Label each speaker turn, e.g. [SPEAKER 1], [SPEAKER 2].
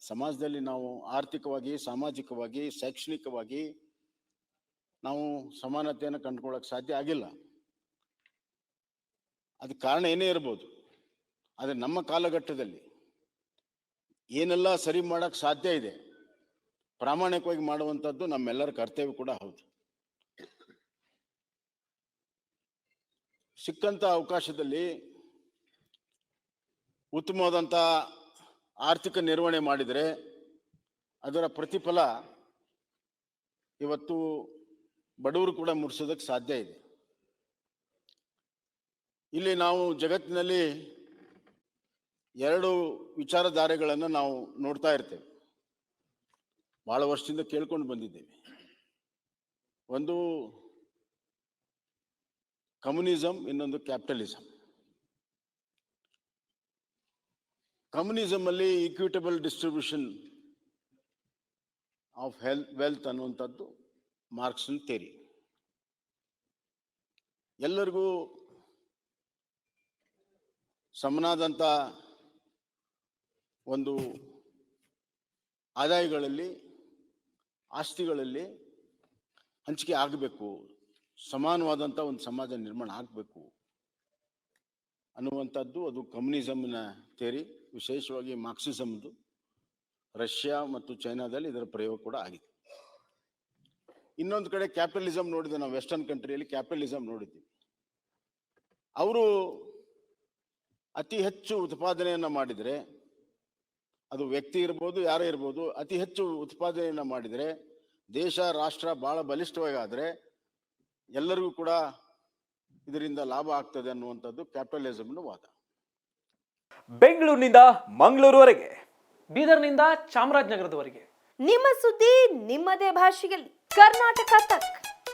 [SPEAKER 1] ಸಮಾಜದಲ್ಲಿ ನಾವು ಆರ್ಥಿಕವಾಗಿ, ಸಾಮಾಜಿಕವಾಗಿ, ಶೈಕ್ಷಣಿಕವಾಗಿ ನಾವು ಸಮಾನತೆಯನ್ನು ಕಂಡುಕೊಳ್ಳೋಕೆ ಸಾಧ್ಯ ಆಗಿಲ್ಲ. ಅದಕ್ಕೆ ಕಾರಣ ಏನೇ ಇರ್ಬೋದು, ಆದರೆ ನಮ್ಮ ಕಾಲಘಟ್ಟದಲ್ಲಿ ಏನೆಲ್ಲ ಸರಿ ಮಾಡೋಕ್ಕೆ ಸಾಧ್ಯ ಇದೆ, ಪ್ರಾಮಾಣಿಕವಾಗಿ ಮಾಡುವಂಥದ್ದು ನಮ್ಮೆಲ್ಲರ ಕರ್ತವ್ಯ ಕೂಡ ಹೌದು. ಸಿಕ್ಕಂಥ ಅವಕಾಶದಲ್ಲಿ ಉತ್ತಮವಾದಂಥ ಆರ್ಥಿಕ ನಿರ್ವಹಣೆ ಮಾಡಿದರೆ ಅದರ ಪ್ರತಿಫಲ ಇವತ್ತು ಬಡವರು ಕೂಡ ಮುಟ್ಟಿಸೋದಕ್ಕೆ ಸಾಧ್ಯ ಇದೆ. ಇಲ್ಲಿ ನಾವು ಜಗತ್ತಿನಲ್ಲಿ ಎರಡು ವಿಚಾರಧಾರೆಗಳನ್ನು ನಾವು ನೋಡ್ತಾ ಇರ್ತೇವೆ, ಭಾಳ ವರ್ಷದಿಂದ ಕೇಳ್ಕೊಂಡು ಬಂದಿದ್ದೇವೆ. ಒಂದು ಕಮ್ಯುನಿಸಮ್, ಇನ್ನೊಂದು ಕ್ಯಾಪಿಟಲಿಸಮ್. ಕಮ್ಯುನಿಸಮ್ ಅಲ್ಲಿ ಈಕ್ವಿಟಬಲ್ ಡಿಸ್ಟ್ರಿಬ್ಯೂಷನ್ ಆಫ್ ವೆಲ್ತ್ ಅನ್ನುವಂಥದ್ದು ಮಾರ್ಕ್ಸನ್ ಥಿಯರಿ. ಎಲ್ಲರಿಗೂ ಸಮನಾದಂಥ ಒಂದು ಆದಾಯಗಳಲ್ಲಿ, ಆಸ್ತಿಗಳಲ್ಲಿ ಹಂಚಿಕೆ ಆಗಬೇಕು, ಸಮಾನವಾದಂಥ ಒಂದು ಸಮಾಜ ನಿರ್ಮಾಣ ಆಗಬೇಕು ಅನ್ನುವಂಥದ್ದು ಅದು ಕಮ್ಯುನಿಸಮ್ನ ಥಿಯರಿ. ವಿಶೇಷವಾಗಿ ಮಾರ್ಕ್ಸಿಸಮ್ದು ರಷ್ಯಾ ಮತ್ತು ಚೈನಾದಲ್ಲಿ ಇದರ ಪ್ರಯೋಗ ಕೂಡ ಆಗಿದೆ. ಇನ್ನೊಂದು ಕಡೆ ಕ್ಯಾಪಿಟಲಿಸಮ್ ನೋಡಿದ್ವಿ ನಾವು, ವೆಸ್ಟರ್ನ್ ಕಂಟ್ರಿಯಲ್ಲಿ ಕ್ಯಾಪಿಟಲಿಸಮ್ ನೋಡಿದ್ವಿ. ಅವರು ಅತಿ ಹೆಚ್ಚು ಉತ್ಪಾದನೆಯನ್ನು ಮಾಡಿದರೆ, ಅದು ವ್ಯಕ್ತಿ ಇರ್ಬೋದು, ಯಾರೇ ಇರ್ಬೋದು, ಅತಿ ಹೆಚ್ಚು ಉತ್ಪಾದನೆಯನ್ನು ಮಾಡಿದರೆ ದೇಶ, ರಾಷ್ಟ್ರ ಭಾಳ ಬಲಿಷ್ಠವಾಗಿ ಆದರೆ ಎಲ್ಲರಿಗೂ ಕೂಡ ಇದರಿಂದ ಲಾಭ ಆಗ್ತದೆ ಅನ್ನುವಂಥದ್ದು ಕ್ಯಾಪಿಟಲಿಸಮ್ನ ವಾದ.
[SPEAKER 2] ಬೆಂಗಳೂರಿನಿಂದ ಮಂಗಳೂರುವರೆಗೆ,
[SPEAKER 3] ಬೀದರ್ನಿಂದ ಚಾಮರಾಜನಗರದವರೆಗೆ
[SPEAKER 4] ನಿಮ್ಮ ಸುದ್ದಿ ನಿಮ್ಮದೇ ಭಾಷೆಯಲ್ಲಿ. ಕರ್ನಾಟಕ ತಕ್.